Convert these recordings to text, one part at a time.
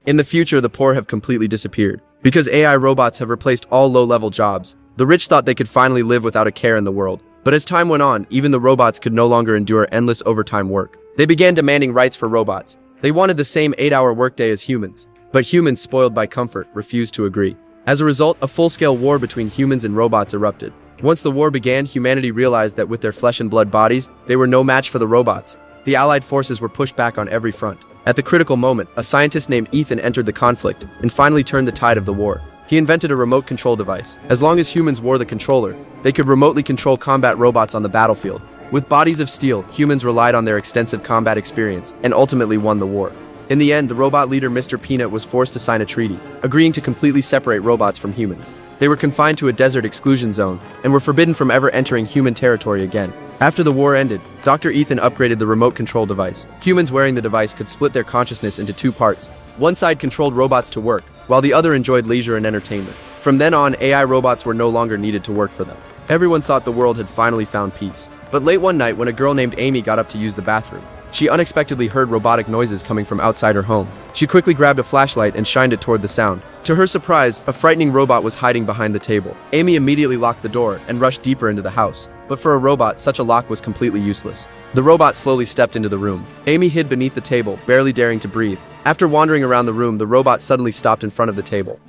In the future, the poor have completely disappeared. Because AI robots have replaced all low-level jobs, the rich thought they could finally live without a care in the world. But as time went on, even the robots could no longer endure endless overtime work. They began demanding rights for robots. They wanted the same 8-hour workday as humans. But humans, spoiled by comfort, refused to agree. As a result, a full-scale war between humans and robots erupted. Once the war began, humanity realized that with their flesh and blood bodies, they were no match for the robots. The Allied forces were pushed back on every front. At the critical moment, a scientist named Ethan entered the conflict and finally turned the tide of the war. He invented a remote control device. As long as humans wore the controller, they could remotely control combat robots on the battlefield. With bodies of steel, humans relied on their extensive combat experience and ultimately won the war. In the end, the robot leader Mr. Peanut was forced to sign a treaty, agreeing to completely separate robots from humans. They were confined to a desert exclusion zone and were forbidden from ever entering human territory again. After the war ended, Dr. Ethan upgraded the remote control device. Humans wearing the device could split their consciousness into two parts. One side controlled robots to work, while the other enjoyed leisure and entertainment. From then on, AI robots were no longer needed to work for them. Everyone thought the world had finally found peace. But late one night, when a girl named Amy got up to use the bathroom, she unexpectedly heard robotic noises coming from outside her home. She quickly grabbed a flashlight and shined it toward the sound. To her surprise, a frightening robot was hiding behind the table. Amy immediately locked the door and rushed deeper into the house. But for a robot, such a lock was completely useless. The robot slowly stepped into the room. Amy hid beneath the table, barely daring to breathe. After wandering around the room, the robot suddenly stopped in front of the table.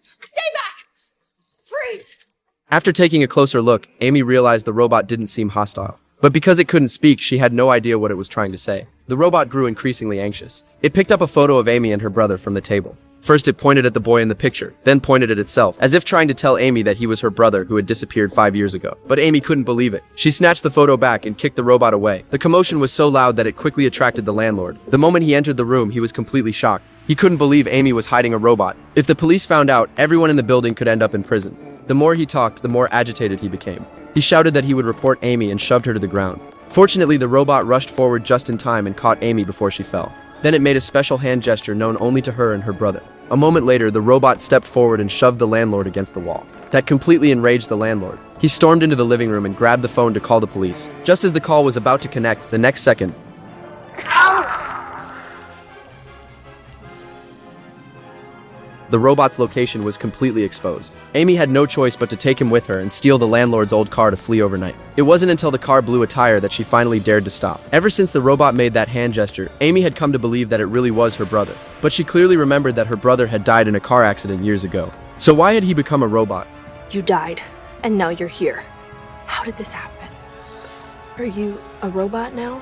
Stay back! Freeze! After taking a closer look, Amy realized the robot didn't seem hostile. But because it couldn't speak, she had no idea what it was trying to say. The robot grew increasingly anxious. It picked up a photo of Amy and her brother from the table. First, it pointed at the boy in the picture, then pointed at itself, as if trying to tell Amy that he was her brother who had disappeared 5 years ago. But Amy couldn't believe it. She snatched the photo back and kicked the robot away. The commotion was so loud that it quickly attracted the landlord. The moment he entered the room, he was completely shocked. He couldn't believe Amy was hiding a robot. If the police found out, everyone in the building could end up in prison. The more he talked, the more agitated he became. He shouted that he would report Amy and shoved her to the ground. Fortunately, the robot rushed forward just in time and caught Amy before she fell. Then it made a special hand gesture known only to her and her brother. A moment later, the robot stepped forward and shoved the landlord against the wall. That completely enraged the landlord. He stormed into the living room and grabbed the phone to call the police. Just as the call was about to connect, the next second, the robot's location was completely exposed. Amy had no choice but to take him with her and steal the landlord's old car to flee overnight. It wasn't until the car blew a tire that she finally dared to stop. Ever since the robot made that hand gesture, Amy had come to believe that it really was her brother. But she clearly remembered that her brother had died in a car accident years ago. So why had he become a robot? You died, and now you're here. How did this happen? Are you a robot now?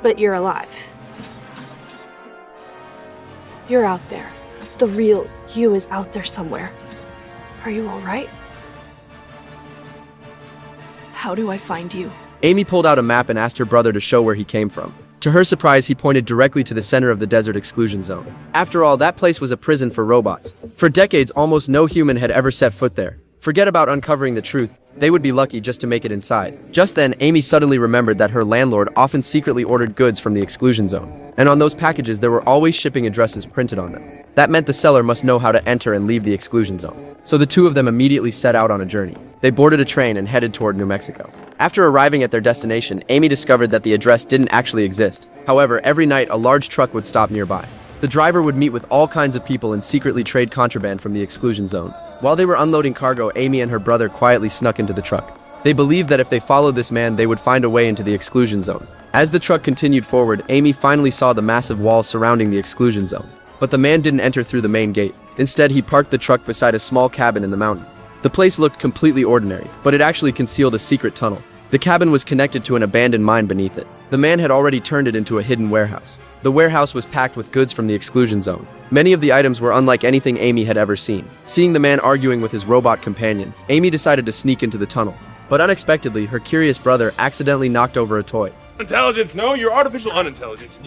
But you're alive. You're out there. The real you is out there somewhere. Are you all right? How do I find you? Amy pulled out a map and asked her brother to show where he came from. To her surprise, he pointed directly to the center of the desert exclusion zone. After all, that place was a prison for robots. For decades, almost no human had ever set foot there. Forget about uncovering the truth. They would be lucky just to make it inside. Just then, Amy suddenly remembered that her landlord often secretly ordered goods from the exclusion zone. And on those packages, there were always shipping addresses printed on them. That meant the seller must know how to enter and leave the exclusion zone. So the two of them immediately set out on a journey. They boarded a train and headed toward New Mexico. After arriving at their destination, Amy discovered that the address didn't actually exist. However, every night, a large truck would stop nearby. The driver would meet with all kinds of people and secretly trade contraband from the exclusion zone. While they were unloading cargo, Amy and her brother quietly snuck into the truck. They believed that if they followed this man, they would find a way into the exclusion zone. As the truck continued forward, Amy finally saw the massive wall surrounding the exclusion zone. But the man didn't enter through the main gate. Instead, he parked the truck beside a small cabin in the mountains. The place looked completely ordinary, but it actually concealed a secret tunnel. The cabin was connected to an abandoned mine beneath it. The man had already turned it into a hidden warehouse. The warehouse was packed with goods from the exclusion zone. Many of the items were unlike anything Amy had ever seen. Seeing the man arguing with his robot companion, Amy decided to sneak into the tunnel. But unexpectedly, her curious brother accidentally knocked over a toy. Intelligence, no, you're artificial unintelligence.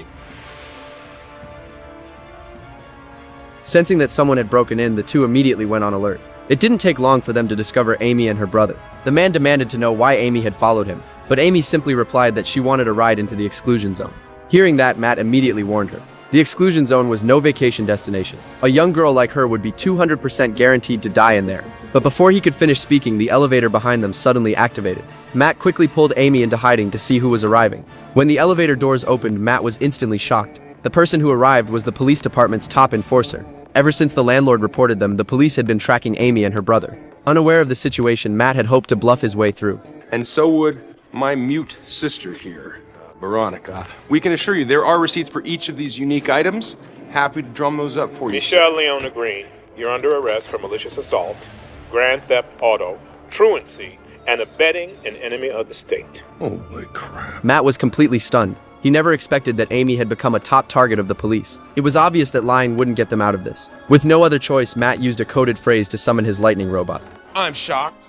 Sensing that someone had broken in, the two immediately went on alert. It didn't take long for them to discover Amy and her brother. The man demanded to know why Amy had followed him, but Amy simply replied that she wanted a ride into the exclusion zone. Hearing that, Matt immediately warned her. The exclusion zone was no vacation destination. A young girl like her would be 200% guaranteed to die in there. But before he could finish speaking, the elevator behind them suddenly activated. Matt quickly pulled Amy into hiding to see who was arriving. When the elevator doors opened, Matt was instantly shocked. The person who arrived was the police department's top enforcer. Ever since the landlord reported them, the police had been tracking Amy and her brother. Unaware of the situation, Matt had hoped to bluff his way through. And so would my mute sister here, Veronica. We can assure you there are receipts for each of these unique items. Happy to drum those up for you. Michelle Leona Green, you're under arrest for malicious assault, grand theft auto, truancy, and abetting an enemy of the state. Holy crap. Matt was completely stunned. He never expected that Amy had become a top target of the police. It was obvious that lying wouldn't get them out of this. With no other choice, Matt used a coded phrase to summon his lightning robot. I'm shocked.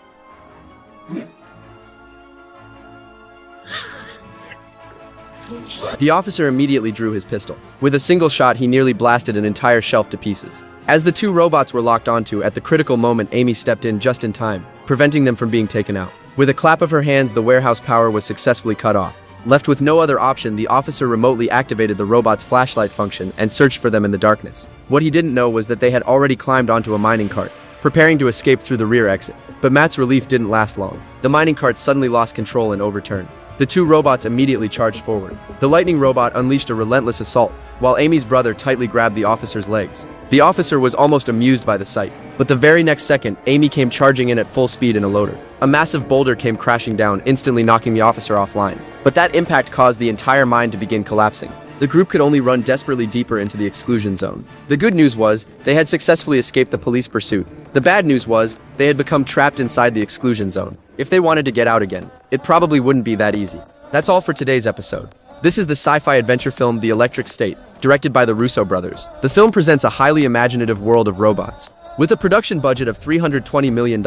The officer immediately drew his pistol. With a single shot, he nearly blasted an entire shelf to pieces. As the two robots were locked onto, at the critical moment, Amy stepped in just in time, preventing them from being taken out. With a clap of her hands, the warehouse power was successfully cut off. Left with no other option, the officer remotely activated the robot's flashlight function and searched for them in the darkness. What he didn't know was that they had already climbed onto a mining cart, preparing to escape through the rear exit. But Matt's relief didn't last long. The mining cart suddenly lost control and overturned. The two robots immediately charged forward. The lightning robot unleashed a relentless assault, while Amy's brother tightly grabbed the officer's legs. The officer was almost amused by the sight, but the very next second, Amy came charging in at full speed in a loader. A massive boulder came crashing down, instantly knocking the officer offline. But that impact caused the entire mine to begin collapsing. The group could only run desperately deeper into the exclusion zone. The good news was, they had successfully escaped the police pursuit. The bad news was, they had become trapped inside the exclusion zone. If they wanted to get out again, it probably wouldn't be that easy. That's all for today's episode. This is the sci-fi adventure film The Electric State, directed by the Russo brothers. The film presents a highly imaginative world of robots. With a production budget of $320 million,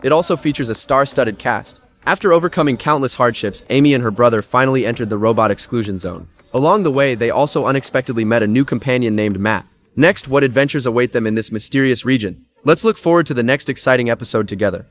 it also features a star-studded cast. After overcoming countless hardships, Amy and her brother finally entered the robot exclusion zone. Along the way, they also unexpectedly met a new companion named Matt. Next, what adventures await them in this mysterious region? Let's look forward to the next exciting episode together.